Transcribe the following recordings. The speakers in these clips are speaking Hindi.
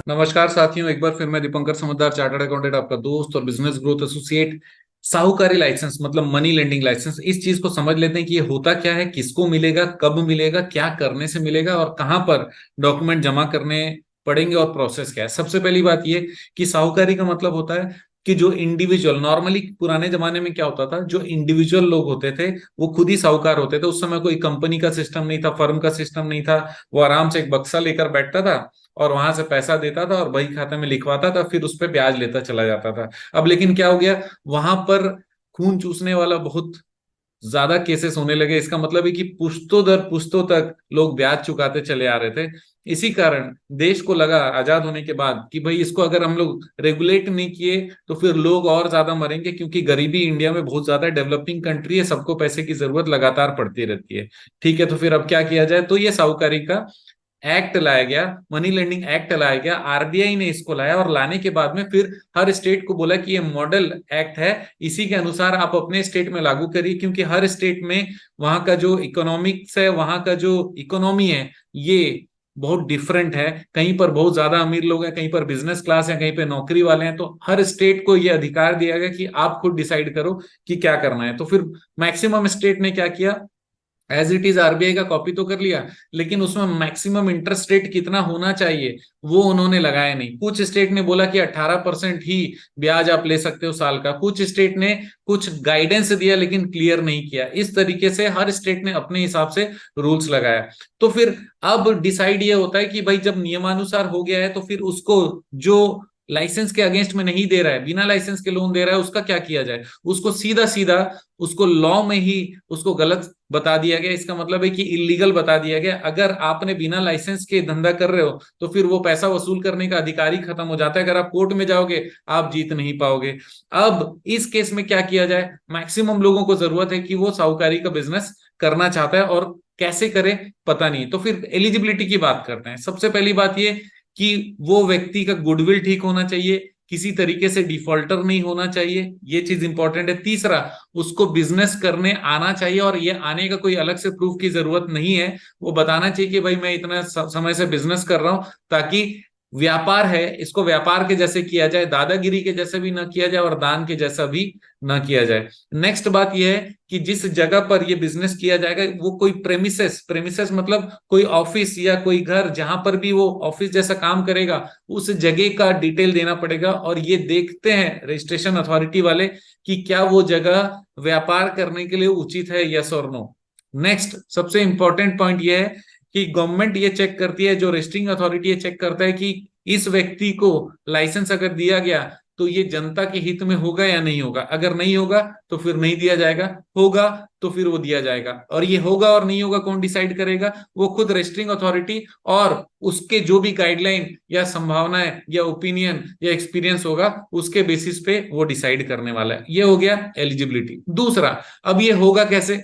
नमस्कार साथियों, एक बार फिर मैं दीपंकर समझदार चार्टर्ड अकाउंटेंट, आपका दोस्त और बिजनेस ग्रोथ एसोसिएट। साहूकारी लाइसेंस मतलब मनी लेंडिंग लाइसेंस, इस चीज को समझ लेते हैं कि ये होता क्या है, किसको मिलेगा, कब मिलेगा, क्या करने से मिलेगा और कहां पर डॉक्यूमेंट जमा करने पड़ेंगे और प्रोसेस क्या है। सबसे पहली बात ये कि साहूकारी का मतलब होता है कि जो इंडिविजुअल, नॉर्मली पुराने जमाने में क्या होता था, जो इंडिविजुअल लोग होते थे वो खुद ही साहूकार होते थे। उस समय कोई कंपनी का सिस्टम नहीं था, फर्म का सिस्टम नहीं था। वो आराम से एक बक्सा लेकर बैठता था और वहां से पैसा देता था और बही खाते में लिखवाता था, फिर उस पर ब्याज लेता चला जाता था। अब लेकिन क्या हो गया, वहां पर खून चूसने वाला बहुत ज्यादा केसेस होने लगे। इसका मतलब है कि पुश्तों दर पुश्तों तक लोग ब्याज चुकाते चले आ रहे थे। इसी कारण देश को लगा आजाद होने के बाद कि भाई इसको अगर हम लोग रेगुलेट नहीं किए तो फिर लोग और ज्यादा मरेंगे, क्योंकि गरीबी इंडिया में बहुत ज्यादा, डेवलपिंग कंट्री है, सबको पैसे की जरूरत लगातार पड़ती रहती है। ठीक है, तो फिर अब क्या किया जाए, तो ये साहूकारी का एक्ट लाया गया, मनी लेंडिंग एक्ट लाया गया। आरबीआई ने इसको लाया और लाने के बाद में फिर हर स्टेट को बोला कि ये मॉडल एक्ट है, इसी के अनुसार आप अपने स्टेट में लागू करिए, क्योंकि हर स्टेट में वहां का जो इकोनॉमिक्स है, वहां का जो इकोनॉमी है, ये बहुत डिफरेंट है। कहीं पर बहुत ज्यादा अमीर लोग हैं, कहीं पर बिजनेस क्लास है, कहीं पर नौकरी वाले हैं। तो हर स्टेट को यह अधिकार दिया गया कि आप खुद डिसाइड करो कि क्या करना है। तो फिर मैक्सिमम स्टेट ने क्या किया, एज इट इज आरबीआई का कॉपी तो कर लिया, लेकिन उसमें मैक्सिमम इंटरेस्ट रेट कितना होना चाहिए वो उन्होंने लगाया नहीं। कुछ स्टेट ने बोला कि 18% ही ब्याज आप ले सकते हो साल का, कुछ स्टेट ने कुछ गाइडेंस दिया लेकिन क्लियर नहीं किया। इस तरीके से हर स्टेट ने अपने हिसाब से रूल्स लगाया। तो फिर अब डिसाइड ये होता है कि भाई जब नियमानुसार हो गया है तो फिर उसको, जो लाइसेंस के अगेंस्ट में नहीं दे रहा है, बिना लाइसेंस के लोन दे रहा है, उसका क्या किया जाए। उसको सीधा सीधा उसको लॉ में ही उसको गलत बता दिया गया। इसका मतलब है कि इलीगल बता दिया गया। अगर आपने बिना लाइसेंस के धंधा कर रहे हो तो फिर वो पैसा वसूल करने का अधिकार ही खत्म हो जाता है। अगर आप कोर्ट में जाओगे आप जीत नहीं पाओगे। अब इस केस में क्या किया जाए, मैक्सिमम लोगों को जरूरत है कि वो साहूकारी का बिजनेस करना चाहता है और कैसे करे पता नहीं। तो फिर एलिजिबिलिटी की बात करते हैं। सबसे पहली बात ये कि वो व्यक्ति का गुडविल ठीक होना चाहिए, किसी तरीके से डिफॉल्टर नहीं होना चाहिए, ये चीज इंपॉर्टेंट है। तीसरा, उसको बिजनेस करने आना चाहिए और ये आने का कोई अलग से प्रूफ की जरूरत नहीं है। वो बताना चाहिए कि भाई मैं इतना समय से बिजनेस कर रहा हूं, ताकि व्यापार है इसको व्यापार के जैसे किया जाए, दादागिरी के जैसे भी ना किया जाए और दान के जैसा भी ना किया जाए। नेक्स्ट बात यह है कि जिस जगह पर यह बिजनेस किया जाएगा वो कोई प्रेमिसेस, प्रेमिसेस मतलब कोई ऑफिस या कोई घर, जहां पर भी वो ऑफिस जैसा काम करेगा उस जगह का डिटेल देना पड़ेगा। और ये देखते हैं रजिस्ट्रेशन अथॉरिटी वाले कि क्या वो जगह व्यापार करने के लिए उचित है, यस और नो। नेक्स्ट सबसे इंपॉर्टेंट पॉइंट ये है कि गवर्नमेंट ये चेक करती है, जो रजिस्ट्रिंग अथॉरिटी ये चेक करता है कि इस व्यक्ति को लाइसेंस अगर दिया गया तो ये जनता के हित में होगा या नहीं होगा। अगर नहीं होगा तो फिर नहीं दिया जाएगा, होगा तो फिर वो दिया जाएगा। और ये होगा और नहीं होगा कौन डिसाइड करेगा, वो खुद रजिस्ट्रिंग अथॉरिटी और उसके जो भी गाइडलाइन या संभावनाएं या ओपिनियन या एक्सपीरियंस होगा उसके बेसिस पे वो डिसाइड करने वाला है। ये हो गया एलिजिबिलिटी। दूसरा, अब ये होगा कैसे।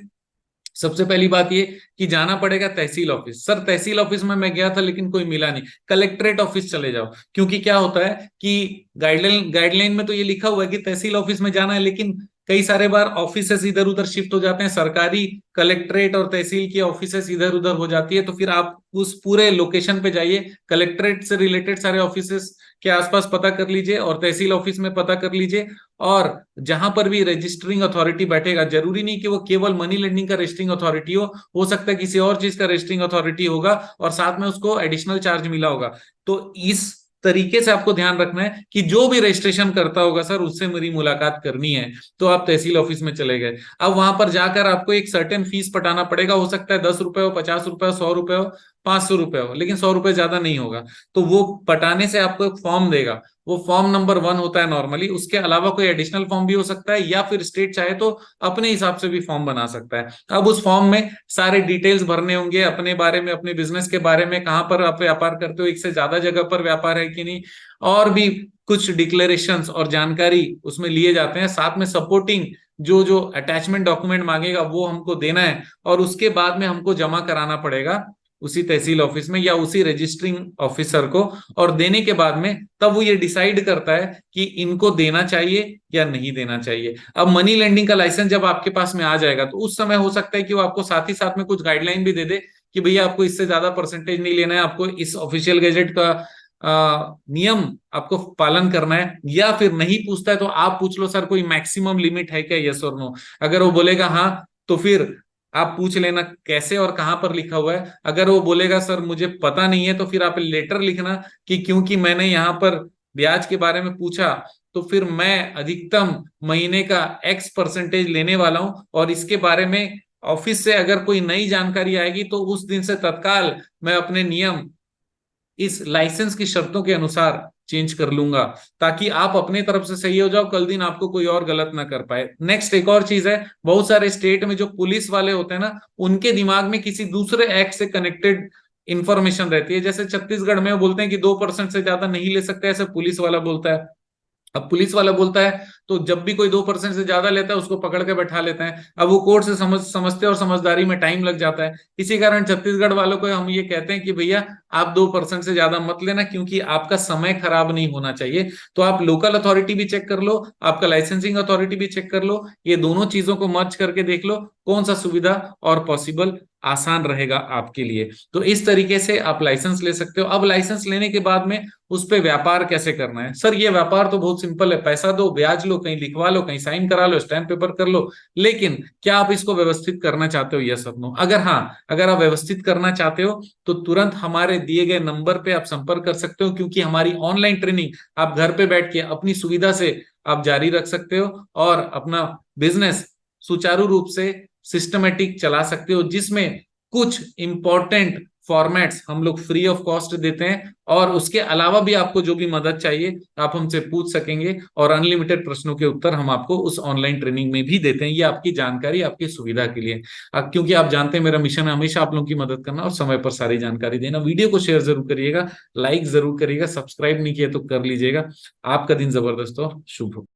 सबसे पहली बात ये कि जाना पड़ेगा तहसील ऑफिस। सर तहसील ऑफिस में मैं गया था लेकिन कोई मिला नहीं, कलेक्ट्रेट ऑफिस चले जाओ। क्योंकि क्या होता है कि गाइडलाइन में तो ये लिखा हुआ है कि तहसील ऑफिस में जाना है, लेकिन कई सारे बार ऑफिसेस इधर उधर शिफ्ट हो जाते हैं, सरकारी कलेक्ट्रेट और तहसील की ऑफिसेस इधर उधर हो जाती है। तो फिर आप उस पूरे लोकेशन पे जाइए, कलेक्ट्रेट से रिलेटेड सारे ऑफिसेस के आसपास पता कर लीजिए और तहसील ऑफिस में पता कर लीजिए। और जहां पर भी रजिस्टरिंग अथॉरिटी बैठेगा, जरूरी नहीं कि वो केवल मनी लेंडिंग का रजिस्टरिंग अथॉरिटी हो सकता है किसी और चीज का रजिस्टरिंग अथॉरिटी होगा और साथ में उसको एडिशनल चार्ज मिला होगा। तो इस तरीके से आपको ध्यान रखना है कि जो भी रजिस्ट्रेशन करता होगा सर उससे मेरी मुलाकात करनी है, तो आप तहसील ऑफिस में चले गए। अब वहां पर जाकर आपको एक सर्टेन फीस पटाना पड़ेगा, हो सकता है 10 रुपए हो, 50 रुपए हो, 100 रुपए हो, 500 रुपए हो, लेकिन 100 रुपए ज्यादा नहीं होगा। तो वो पटाने से आपको एक फॉर्म देगा, वो फॉर्म नंबर 1 होता है नॉर्मली। उसके अलावा कोई एडिशनल फॉर्म भी हो सकता है या फिर स्टेट चाहे तो अपने हिसाब से भी फॉर्म बना सकता है। अब उस फॉर्म में सारे डिटेल्स भरने होंगे अपने बारे में, अपने बिजनेस के बारे में, कहां पर आप व्यापार करते हो, एक से ज्यादा जगह पर व्यापार है कि नहीं, और भी कुछ डिक्लेरेशंस और जानकारी उसमें लिए जाते हैं। साथ में सपोर्टिंग जो जो अटैचमेंट डॉक्यूमेंट मांगेगा वो हमको देना है और उसके बाद में हमको जमा कराना पड़ेगा उसी तहसील ऑफिस में या उसी रजिस्ट्रिंग ऑफिसर को। और देने के बाद में तब वो ये डिसाइड करता है कि इनको देना चाहिए या नहीं देना चाहिए। अब मनी लेंडिंग का लाइसेंस जब आपके पास में आ जाएगा तो उस समय हो सकता है कि वो आपको साथ ही साथ में कुछ गाइडलाइन भी दे दे कि भैया आपको इससे ज्यादा परसेंटेज नहीं लेना है, आपको इस ऑफिशियल गैजेट का नियम आपको पालन करना है, या फिर नहीं पूछता है तो आप पूछ लो सर कोई मैक्सिमम लिमिट है क्या, यस और नो। अगर वो बोलेगा हाँ, तो फिर आप पूछ लेना कैसे और कहां पर लिखा हुआ है। अगर वो बोलेगा सर मुझे पता नहीं है, तो फिर आप लेटर लिखना कि क्योंकि मैंने यहाँ पर ब्याज के बारे में पूछा, तो फिर मैं अधिकतम महीने का X% लेने वाला हूं, और इसके बारे में ऑफिस से अगर कोई नई जानकारी आएगी तो उस दिन से तत्काल मैं अपने नियम इस लाइसेंस की शर्तों के अनुसार चेंज कर लूंगा, ताकि आप अपने तरफ से सही हो जाओ, कल दिन आपको कोई और गलत ना कर पाए। नेक्स्ट एक और चीज है, बहुत सारे स्टेट में जो पुलिस वाले होते हैं ना, उनके दिमाग में किसी दूसरे एक्ट से कनेक्टेड इंफॉर्मेशन रहती है। जैसे छत्तीसगढ़ में वो बोलते हैं कि 2% से ज्यादा नहीं ले सकते, ऐसे पुलिस वाला बोलता है। अब पुलिस वाला बोलता है तो जब भी कोई 2% से ज्यादा लेता है उसको पकड़ के बैठा लेते हैं। अब वो कोर्ट से समझते और समझदारी में टाइम लग जाता है। इसी कारण छत्तीसगढ़ वालों को हम ये कहते हैं कि भैया आप 2% से ज्यादा मत लेना, क्योंकि आपका समय खराब नहीं होना चाहिए। तो आप लोकल अथॉरिटी भी चेक कर लो, आपका लाइसेंसिंग अथॉरिटी भी चेक कर लो, ये दोनों चीजों को मर्ज करके देख लो कौन सा सुविधा और पॉसिबल आसान रहेगा आपके लिए। तो इस तरीके से आप लाइसेंस ले सकते हो। अब लाइसेंस लेने के बाद में उस पे व्यापार कैसे करना है? सर ये व्यापार तो बहुत सिंपल है, पैसा दो, ब्याज लो, कहीं लिखवा लो, कहीं साइन करा लो, स्टैम्प पेपर कर लो। लेकिन क्या आप इसको व्यवस्थित करना चाहते हो? यस और नो। अगर हाँ, अगर आप व्यवस्थित करना चाहते हो तो तुरंत हमारे दिए गए नंबर पे आप संपर्क कर सकते हो, क्योंकि हमारी ऑनलाइन ट्रेनिंग आप घर पे बैठ के अपनी सुविधा से आप जारी रख सकते हो और अपना बिजनेस सुचारू रूप से सिस्टमेटिक चला सकते हो, जिसमें कुछ इंपॉर्टेंट फॉर्मेट्स हम लोग फ्री ऑफ कॉस्ट देते हैं, और उसके अलावा भी आपको जो भी मदद चाहिए आप हमसे पूछ सकेंगे, और अनलिमिटेड प्रश्नों के उत्तर हम आपको उस ऑनलाइन ट्रेनिंग में भी देते हैं। ये आपकी जानकारी, आपकी सुविधा के लिए। क्योंकि आप जानते हैं मेरा मिशन है हमेशा आप लोगों की मदद करना और समय पर सारी जानकारी देना। वीडियो को शेयर जरूर करिएगा, लाइक जरूर करिएगा, सब्सक्राइब नहीं किया तो कर लीजिएगा। आपका दिन जबरदस्त और शुभ हो।